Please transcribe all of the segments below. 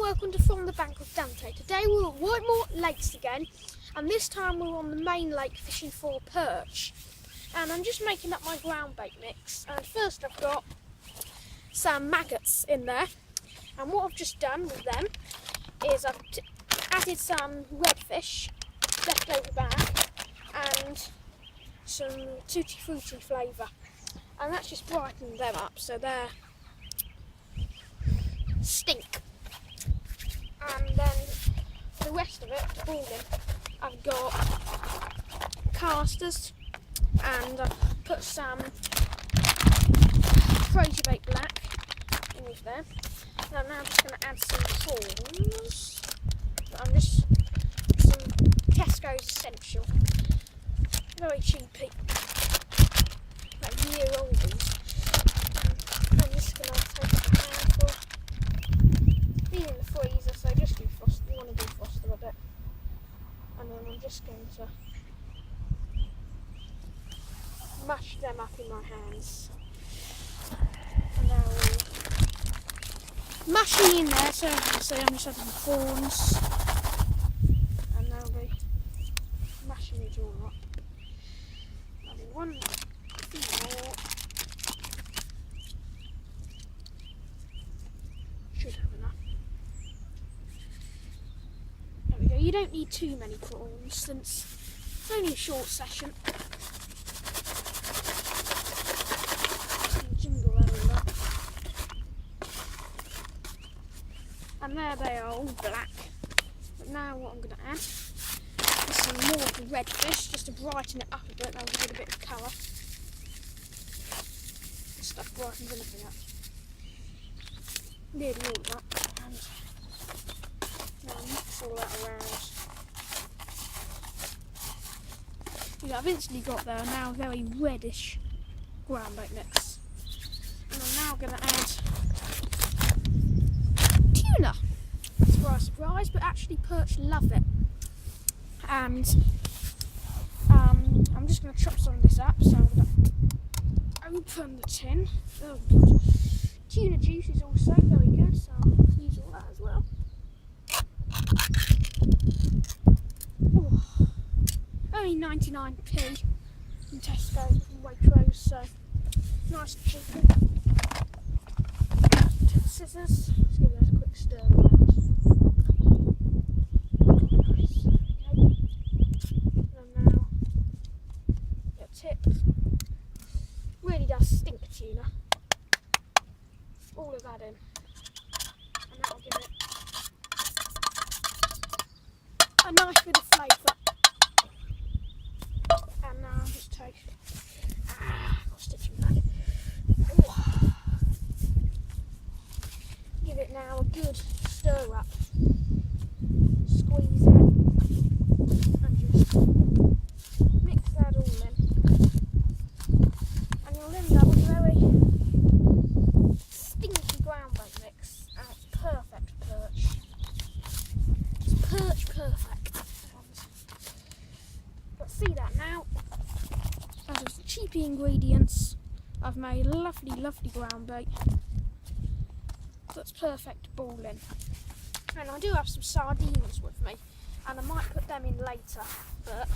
welcome to From the Bank with Dante. Today we're at Whitemoor Lakes again, and this time we're on the main lake fishing for perch. And I'm just making up my ground bait mix. And first I've got some maggots in there, and what I've just done with them is I've added some redfish, leftover bag, and some tutti frutti flavour, and that's just brightened them up so they're stink. And then the rest of it, the balling, I've got casters, and I've put some crazy bait black in with there. And I'm now just going to add some prawns. I'm just some Tesco's Essential, very cheapy, like year-oldies. I'm just going to take a handful. In the freezer, so just defrost. You want to defrost them a bit, and then I'm just going to mash them up in my hands, and now mashing in there. So I'm just adding prawns, and now be mashing it all up. Adding one more. Should have enough. You don't need too many prawns since it's only a short session. Jingle that all up. And there they are, all black. But now what I'm going to add is some more of the redfish, just to brighten it up a bit. I'll give it a bit of colour. This stuff brightens anything up. Nearly all up. And now mix all that around. Yeah, I've instantly got there now a very reddish ground bait mix. And I'm now going to add tuna. Surprise, surprise, but actually perch love it. And I'm just going to chop some of this up, so I'm going to open the tin. Oh god. Tuna juice is also very good, so I'll use all that as well. Ooh. Only 99p from Tesco and Waitrose, so nice and cheap. Take the scissors, let's give that a quick stir around. Nice, okay. And now, a tip, really does stink tuna. All of that in, and that'll give it a nice bit of flavour. And now I'll just take got stitching back. Give it now a good stir up. Squeeze it and just mix that all in. And you'll end up with a very stinky ground bait mix, and it's perfect for perch. It's perch perfect. But see that now, out of the cheapy ingredients, I've made lovely, lovely ground bait that's perfect to ball in. And I do have some sardines with me, and I might put them in later, but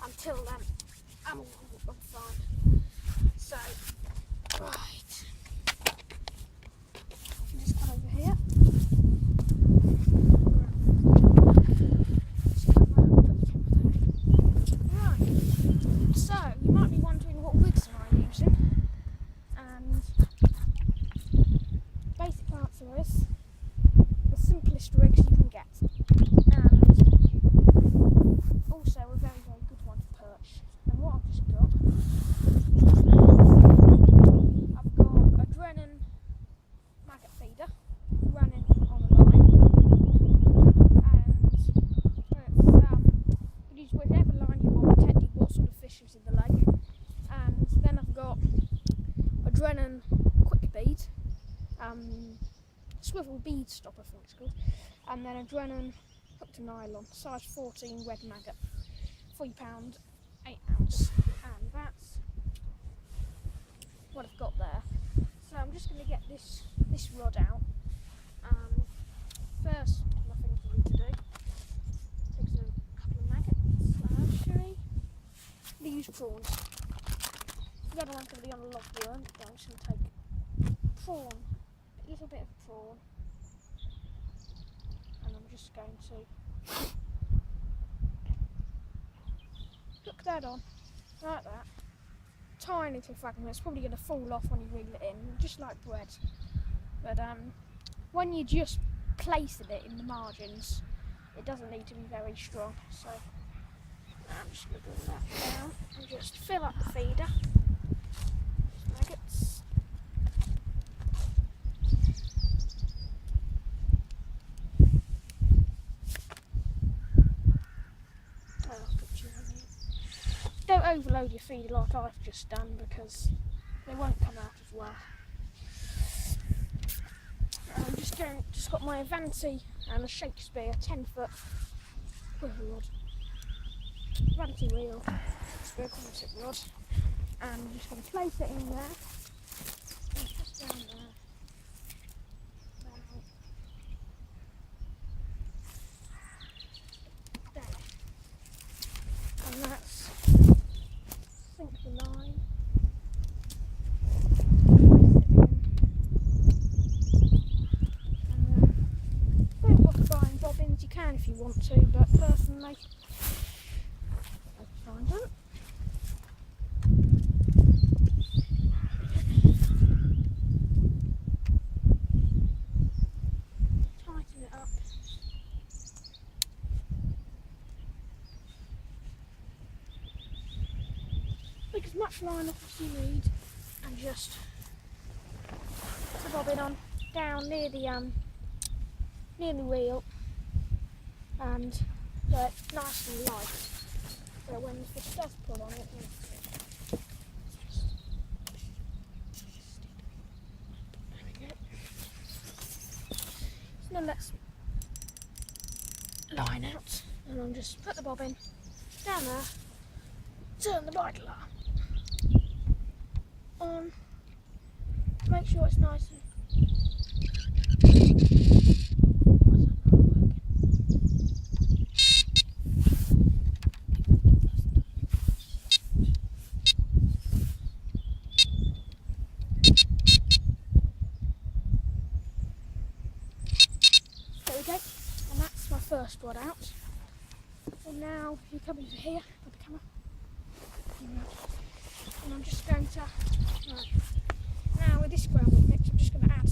until then, I'm fine. So, right. Just come over here. Right. So you might be wondering what rigs am I using, and the basic answer is the simplest rigs you can get, and also a very, very good one for perch. And what I've just got, I've got a Drennan maggot feeder running on a line, and you can use whatever line you want, depending what sort of fish is in the lake. And then I've got a Drennan quick bead, swivel bead stopper I think it's called, and then a Drennan hook to nylon, size 14 red maggot, £3, 8 ounce, and that's what I've got there. So I'm just going to get this rod out. there's nothing for me to do. Takes a couple of maggots. Actually, these prawns. The other one's going to be on a log worm, but I'm just going to take prawn, a little bit of prawn, and I'm just going to hook that on, like that. Tiny little fragment, it's probably going to fall off when you reel it in, just like bread. But when you're just placing it in the margins, it doesn't need to be very strong. So I'm just going to bring that down and just fill up the feeder. Maggots. Don't overload your feeder like I've just done, because they won't come out as well. I'm just got my Avanti and a Shakespeare 10-foot quiver rod. Avanti reel, Shakespeare concept rod, and I'm just going to place it in there. It's just down there. There. And that's sink the line. Don't bother buying bobbins, you can if you want to, but personally I find them. Tighten it up. Take as much line off as you need, and just put the bobbin on down near the reel, and it's nice and light, so when the fish does pull on it, there we go. So then let's line out, and I'll just put the bobbin down there, turn the bridle on, make sure it's nice and there we go, and that's my first rod out. And now you come over here with the camera, and I'm just going to, right, now with this groundwood mix, I'm just going to add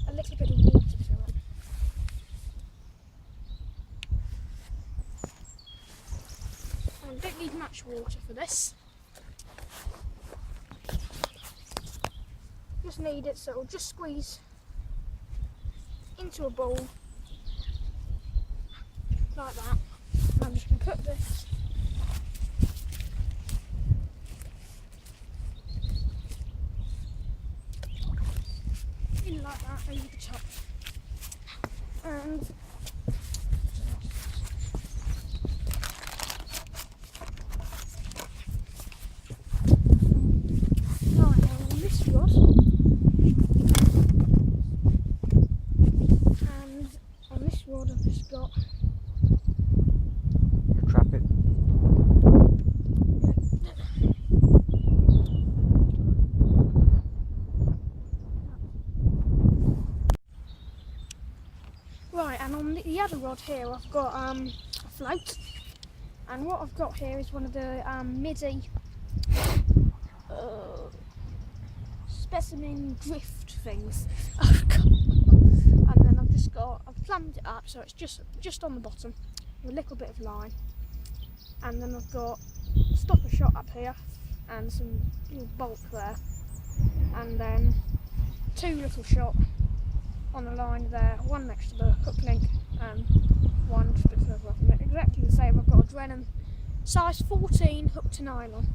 a little bit of water to it. And don't need much water for this. Just need it so it'll just squeeze into a bowl like that. And I'm just going to put this in like that over the top, and right, now on this rod, and on this rod I've just got trap it. right, and on the other rod here I've got a float, and what I've got here is one of the MIDI specimen drift things. And then I've plumbed it up so it's just on the bottom with a little bit of line, and then I've got a stopper shot up here and some little bulk there, and then two little shot on the line there, one next to the hook link and one just a bit further up. Exactly the same. I've got a Drennan size 14 hook to nylon,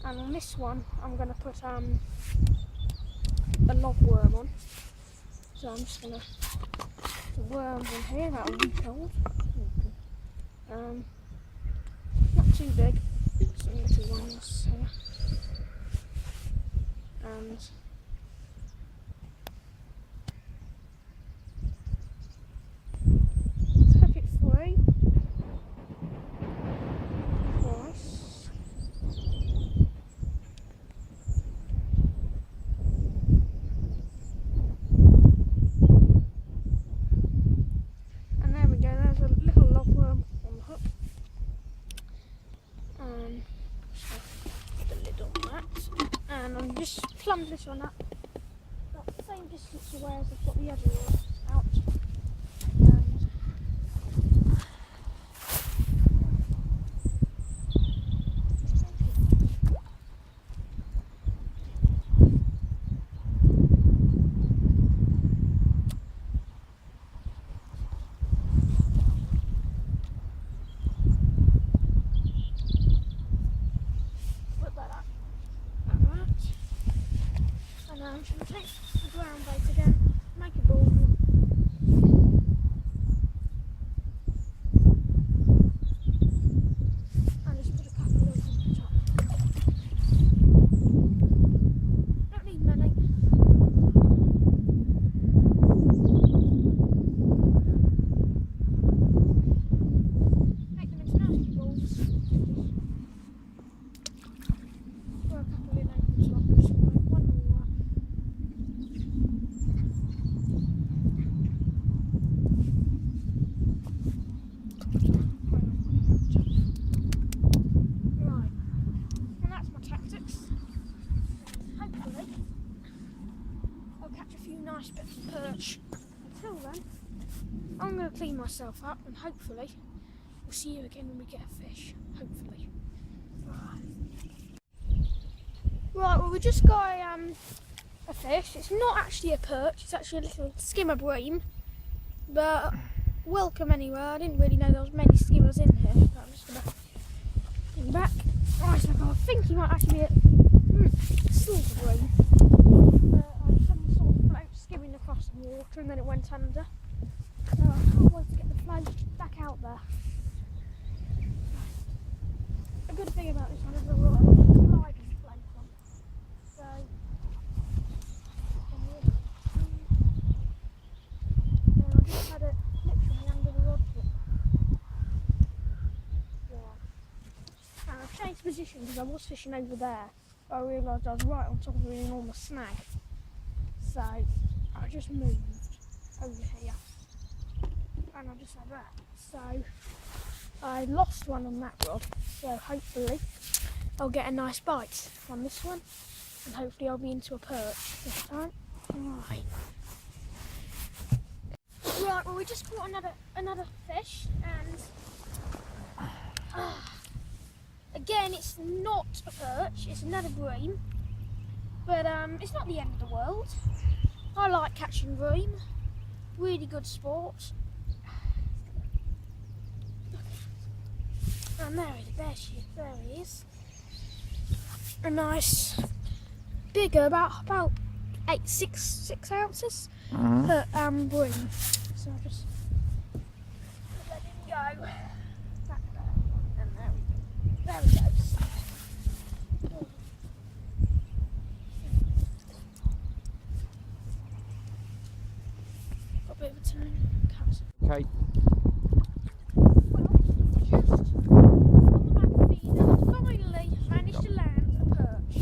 and on this one I'm going to put a log worm on. So I'm just going to put the worms in here, that'll be cold. Not too big, some little ones here. And I'm just plumb this one up. About the same distance away as I've got the other one out. I'm just going to take the ground bait again, make a ball, and just put a couple of those on the top. Don't need many. Make them into nasty balls. Throw a couple in over the top, just make one more. Nice bits of perch. Until then, I'm going to clean myself up and hopefully we'll see you again when we get a fish. Hopefully. Right, well we just got a fish. It's not actually a perch, it's actually a little skimmer bream. But welcome anyway. I didn't really know there was many skimmers in here. But I'm just going to bring him back. Right, so I think he might actually be a silver bream. Skimming across the water and then it went under. So I can't wait to get the float back out there. A good thing about this one is the sliding float on. So I just had it literally under the rod tip. Yeah. And I've changed position because I was fishing over there, but I realised I was right on top of an enormous snag. So I just moved over here and I just had that. So I lost one on that rod, so hopefully I'll get a nice bite on this one and hopefully I'll be into a perch this time. Right, well we just caught another fish and again it's not a perch, it's another bream, but it's not the end of the world. I like catching bream, really good sport. And there he is. A nice, bigger, about 6 ounces per bream. So I'll just let him go. Back there, and there he goes. Bit of a turn. Okay. Well, just on the magazine, I finally managed to land a perch.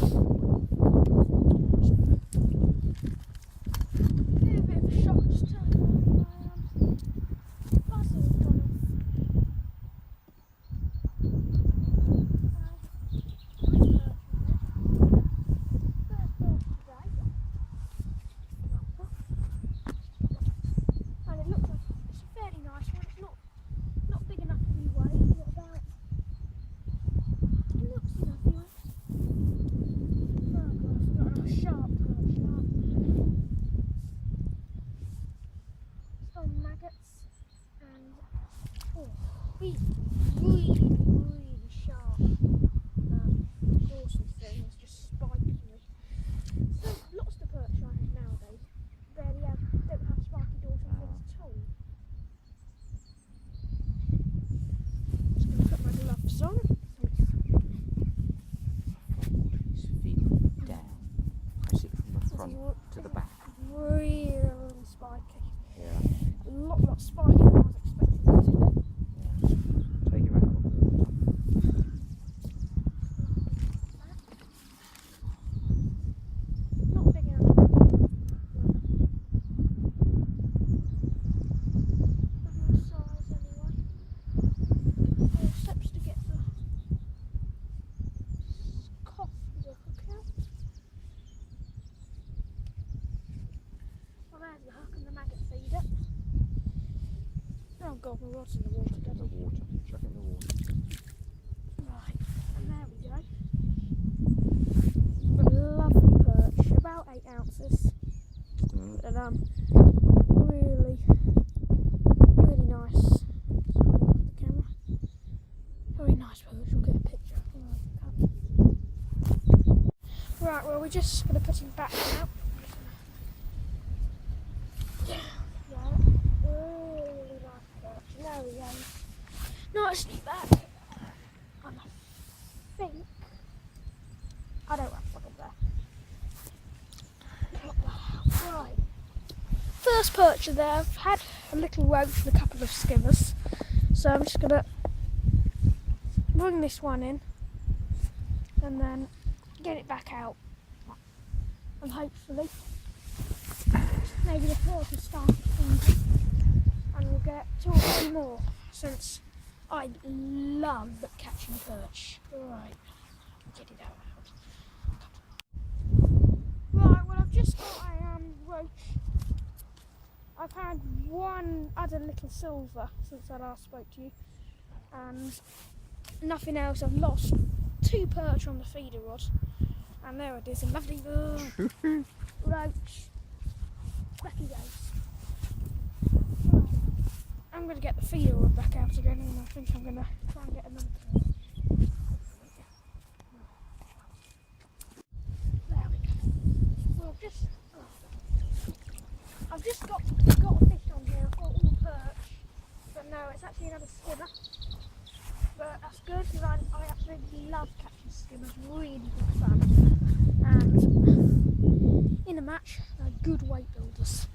Did a bit of a shock, just turned around. Last thing was gone and it looks like it's a fairly nice one. God, my rod's in the water, In the water. Chuck in the water. Right, and there we go. A lovely perch, about 8 ounces. And really, really nice. The camera. Very nice perch. We'll get a picture. Right, well, we're just going to put him back now. Right, really nice perch. There we go. Nicely back. And I think I don't have one up there. Right. First percher there. I've had a little roach and a couple of skimmers. So I'm just going to bring this one in and then get it back out. And hopefully maybe the water will start and we'll get 2 or 3 more, since I love catching perch. Right, get it out. Right, well, I've just got a roach. I've had one other little silver since I last spoke to you, and nothing else. I've lost 2 perch on the feeder rod, and there it is, a lovely roach. Back he goes. Right. I'm going to get the feeder rod back out again, and I think I'm going to try and get another perch. There we go. Well, I've just got a fish on here. I've got all perch, but no, it's actually another skimmer. But that's good, because I absolutely love catching skimmers. Really good fun. And in a match, they're good weight builders.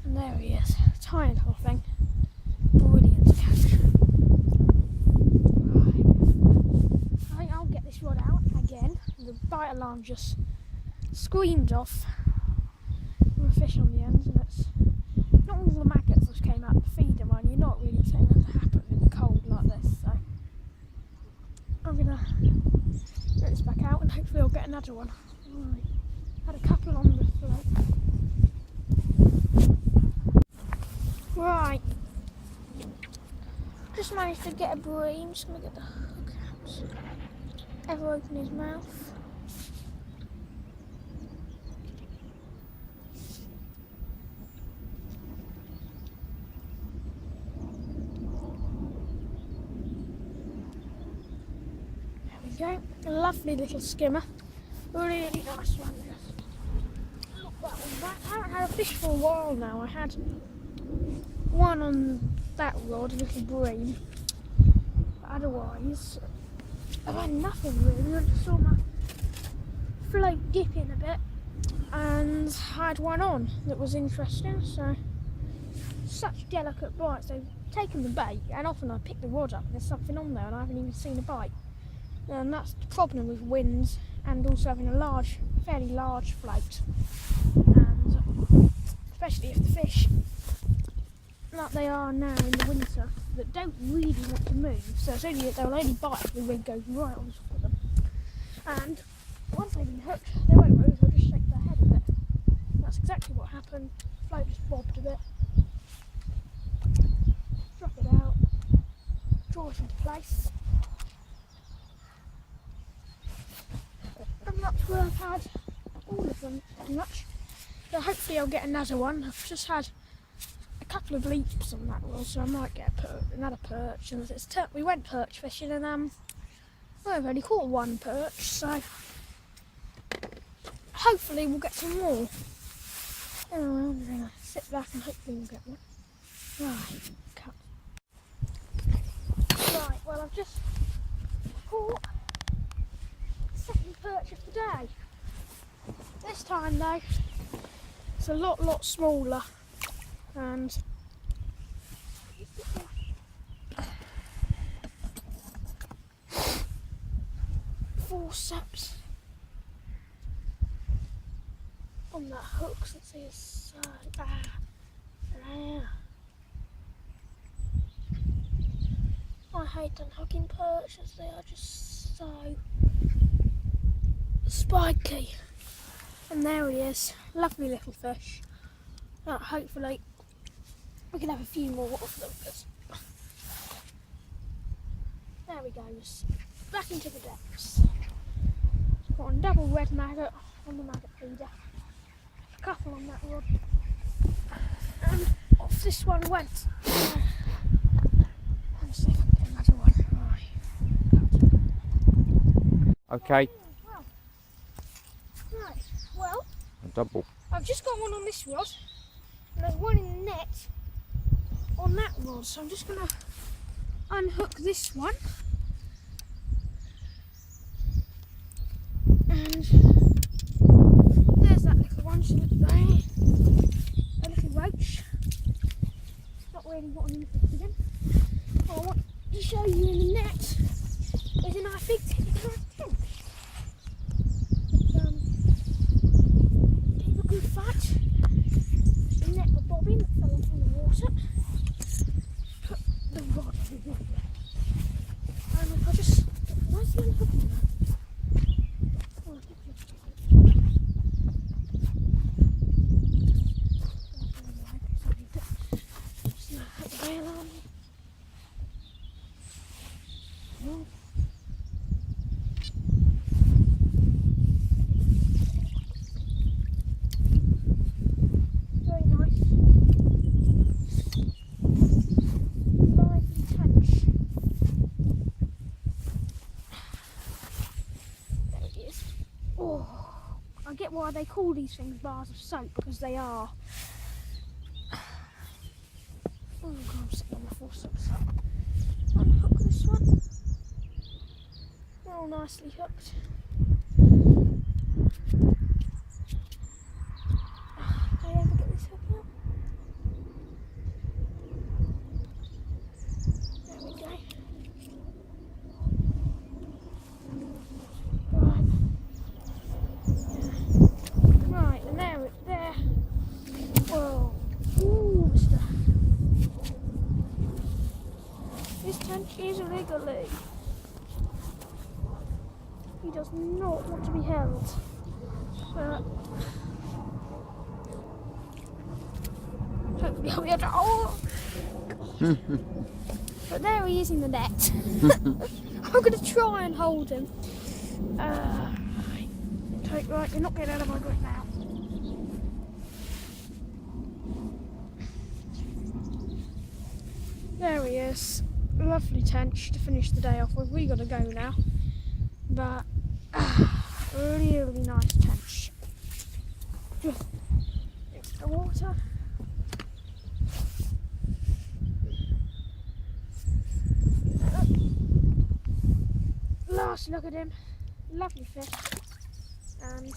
And there he is, tiny little thing. Brilliant to catch. Right. I think I'll get this rod out again. The bite alarm just screamed off. With a fish on the end, and it's not all the maggots that came out of the feeder one. You're not really expecting that to happen in the cold like this, so I'm gonna get this back out and hopefully I'll get another one. Right. Had a couple on the float. Right. Just managed to get a bream. Just gonna get the hook out. Ever open his mouth. Go. A lovely little skimmer. Really nice one. Look that one back. I haven't had a fish for a while now. I had one on that rod, a little bream. But otherwise, I've had nothing really. I just saw my float dip in a bit and I had one on that was interesting. So, such delicate bites. They've taken the bait, and often I pick the rod up and there's something on there and I haven't even seen a bite. And that's the problem with winds, and also having a fairly large float, and especially if the fish, like they are now in the winter, that don't really want to move, so they'll only bite if the rig goes right on top of them. And once they've been hooked, they won't move, they'll just shake their head a bit. That's exactly what happened. The float just bobbed a bit. Drop it out, draw it into place. And that's where I've had all of them, pretty much. So hopefully I'll get another one. I've just had a couple of leaps on that rod, so I might get another perch. And we went perch fishing, and well, I've only caught 1 perch, so hopefully we'll get some more. Anyway, I'm going to sit back and hopefully we'll get one. Right, cut. Right, well, I've just caught second perch of the day. This time though, it's a lot smaller, and forceps on that hook. Let's see, it's I hate unhooking perch as they are just so spiky. And there he is, lovely little fish. Hopefully we can have a few more of them, because There we go. Back into the depths. Got a double red maggot on the maggot feeder. A couple on that rod. And off this one went. Let's see if I can get another one. Okay. Right, well, A double. I've just got one on this rod, and there's one in the net on that rod, so I'm just going to unhook this one. And there's that little one, so there, a little roach. Not really what I'm interested in. What I want to show you in the net is a nice big tench. Gave a good fight. The net got bobbing, that fell off in the water. Put the rod in the water. And if I just where's the unhooking that? Very nice. Lively tench. There it is. Oh, I get why they call these things bars of soap, because they are. Oh God, I'm sitting on the forceps. Unhook this one. They're all nicely hooked. Can I ever get this hook out? There we go. Right. Yeah. Right, and there. Whoa. Ooh, mister. This tench is illegally. He does not want to be held. Hopefully I'll be able to. Oh! But there he is in the net. I'm going to try and hold him. Right, you're not getting out of my grip now. There he is. Lovely tench to finish the day off with. We got to go now. But really nice tench. Just into the water. Last look at him. Lovely fish. And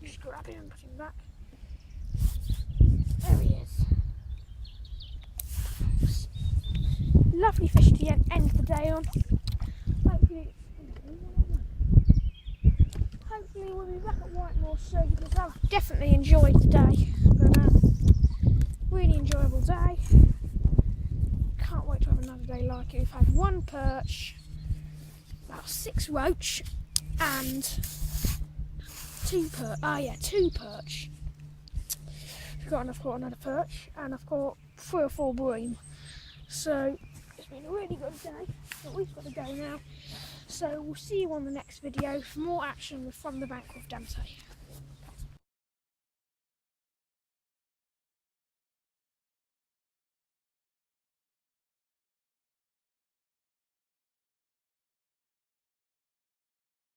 just grab him and put him back. There he is. Lovely fish to end the day on. Hopefully we'll be back at Whitemoor soon, because I've definitely enjoyed the day. But really enjoyable day. Can't wait to have another day like it. We've had one perch, about 6 roach, and 2 perch. Two perch. I've caught another perch, and I've caught 3 or 4 bream. So it's been a really good day, but we've got to go now. So we'll see you on the next video for more action with From the Bank with Dante.